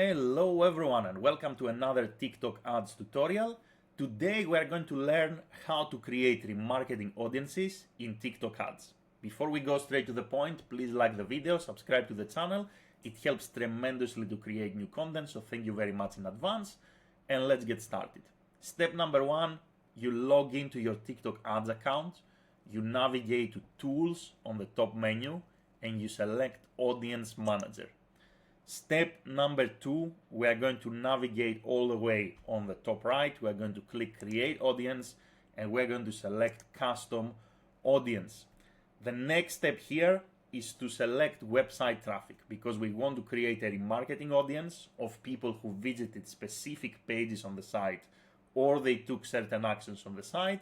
Hello everyone and welcome to another TikTok ads tutorial. Today we are going to learn how to create remarketing audiences in TikTok ads. Before we go straight to the point, please like the video, subscribe to the channel. It helps tremendously to create new content, so thank you very much in advance. And let's get started. Step number one, you log into your TikTok ads account, you navigate to tools on the top menu and you select audience manager. Step number two, we are going to navigate all the way on the top right. We are going to click create audience and we're going to select custom audience. The next step here is to select website traffic because we want to create a remarketing audience of people who visited specific pages on the site or they took certain actions on the site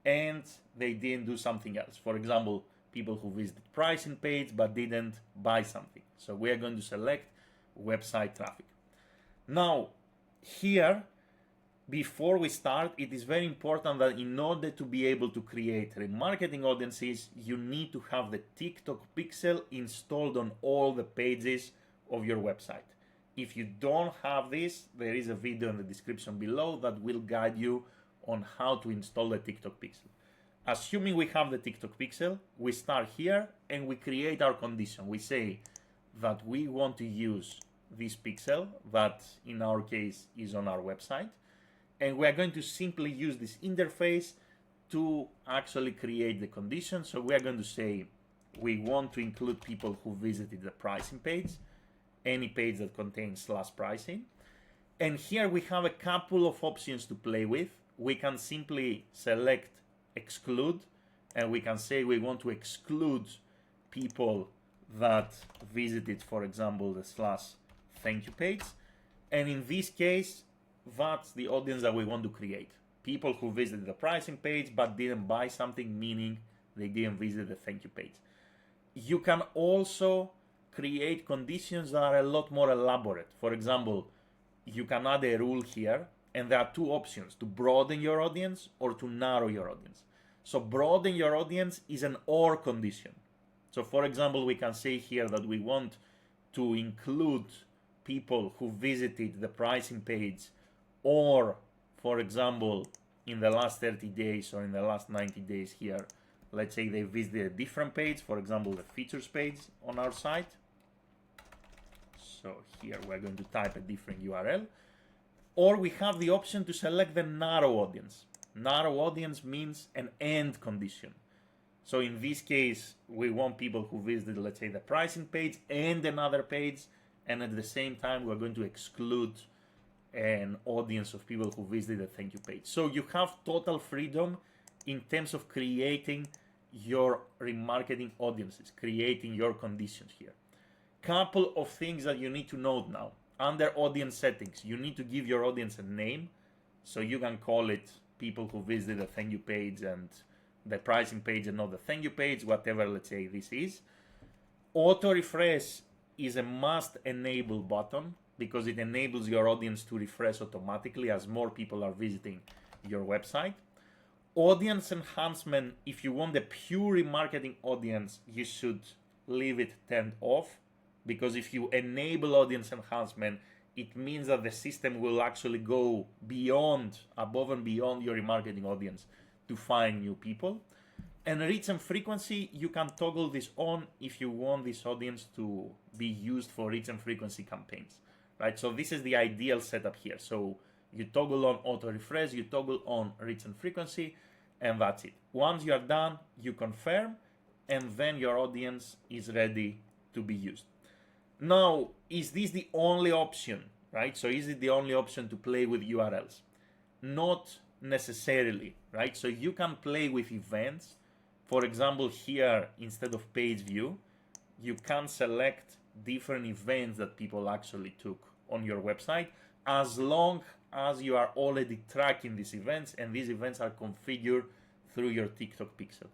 and they didn't do something else. For example, people who visited pricing page but didn't buy something. So we are going to select website traffic. Now here, before we start, it is very important that in order to be able to create remarketing audiences, you need to have the TikTok pixel installed on all the pages of your website. If you don't have this, there is a video in the description below that will guide you on how to install the TikTok pixel. Assuming we have the TikTok pixel, we start here and we create our condition. We say that we want to use this pixel that in our case is on our website, and we are going to simply use this interface to actually create the condition. So we are going to say we want to include people who visited the pricing page, any page that contains /pricing, and here we have a couple of options to play with. We can simply select exclude and we can say we want to exclude people that visited, for example, the /thank you page, and in this case that's the audience that we want to create. People who visited the pricing page but didn't buy something, meaning they didn't visit the thank you page. You can also create conditions that are a lot more elaborate. For example, you can add a rule here and there are two options: to broaden your audience or to narrow your audience. So broaden your audience is an or condition. So for example, we can say here that we want to include people who visited the pricing page, or for example, in the last 30 days or in the last 90 days here, let's say they visited a different page, for example, the features page on our site. So here we're going to type a different URL. Or we have the option to select the narrow audience. Narrow audience means an and condition. So in this case, we want people who visited, let's say, the pricing page and another page, and at the same time, we're going to exclude an audience of people who visited the thank you page. So you have total freedom in terms of creating your remarketing audiences, creating your conditions here. Couple of things that you need to note now. Under audience settings, you need to give your audience a name. So you can call it people who visited the thank you page and the pricing page and not the thank you page, whatever, let's say, this is. Autorefresh is a must enable button because it enables your audience to refresh automatically as more people are visiting your website. Audience enhancement, if you want a pure remarketing audience, you should leave it turned off, because if you enable audience enhancement, it means that the system will actually go above and beyond your remarketing audience to find new people. And reach and frequency, you can toggle this on if you want this audience to be used for reach and frequency campaigns, right? So this is the ideal setup here. So you toggle on auto refresh, you toggle on reach and frequency, and that's it. Once you are done, you confirm, and then your audience is ready to be used. Now, is this the only option, right? So is it the only option to play with URLs? Not necessarily, right? So you can play with events. For example, here, instead of page view, you can select different events that people actually took on your website, as long as you are already tracking these events and these events are configured through your TikTok pixel.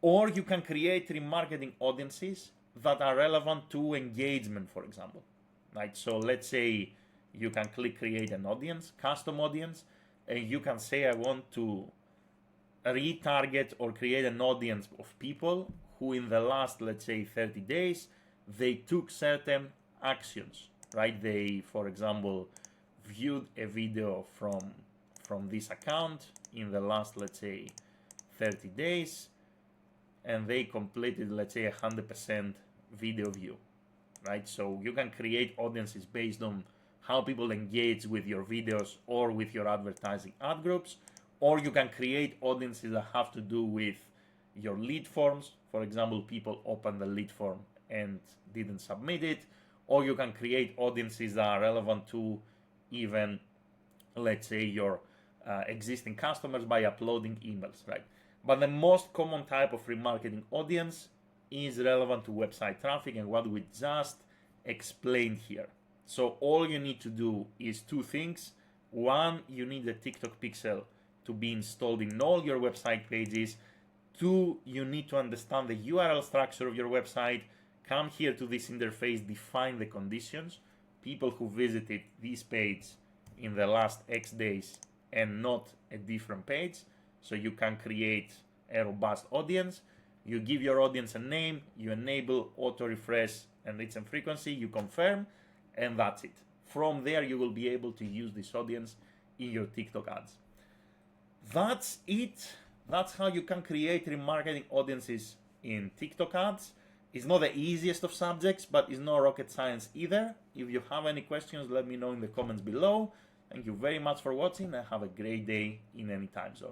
Or you can create remarketing audiences that are relevant to engagement, for example, right? So let's say you can click create an audience, custom audience, and you can say I want to retarget or create an audience of people who in the last, let's say, 30 days, they took certain actions right? They, for example, viewed a video from this account in the last, let's say, 30 days, and they completed, let's say, 100% video view, right? So you can create audiences based on how people engage with your videos or with your advertising ad groups, or you can create audiences that have to do with your lead forms. For example, people open the lead form and didn't submit it, or you can create audiences that are relevant to even, let's say, your existing customers by uploading emails, right? But the most common type of remarketing audience is relevant to website traffic and what we just explained here. So all you need to do is two things. One, you need the TikTok pixel to be installed in all your website pages. Two, you need to understand the URL structure of your website. Come here to this interface, define the conditions. People who visited this page in the last X days and not a different page. So you can create a robust audience. You give your audience a name, you enable auto refresh and reach and frequency, you confirm, and that's it. From there, you will be able to use this audience in your TikTok ads. That's it. That's how you can create remarketing audiences in TikTok ads. It's not the easiest of subjects, but it's not rocket science either. If you have any questions, let me know in the comments below. Thank you very much for watching and have a great day in any time zone.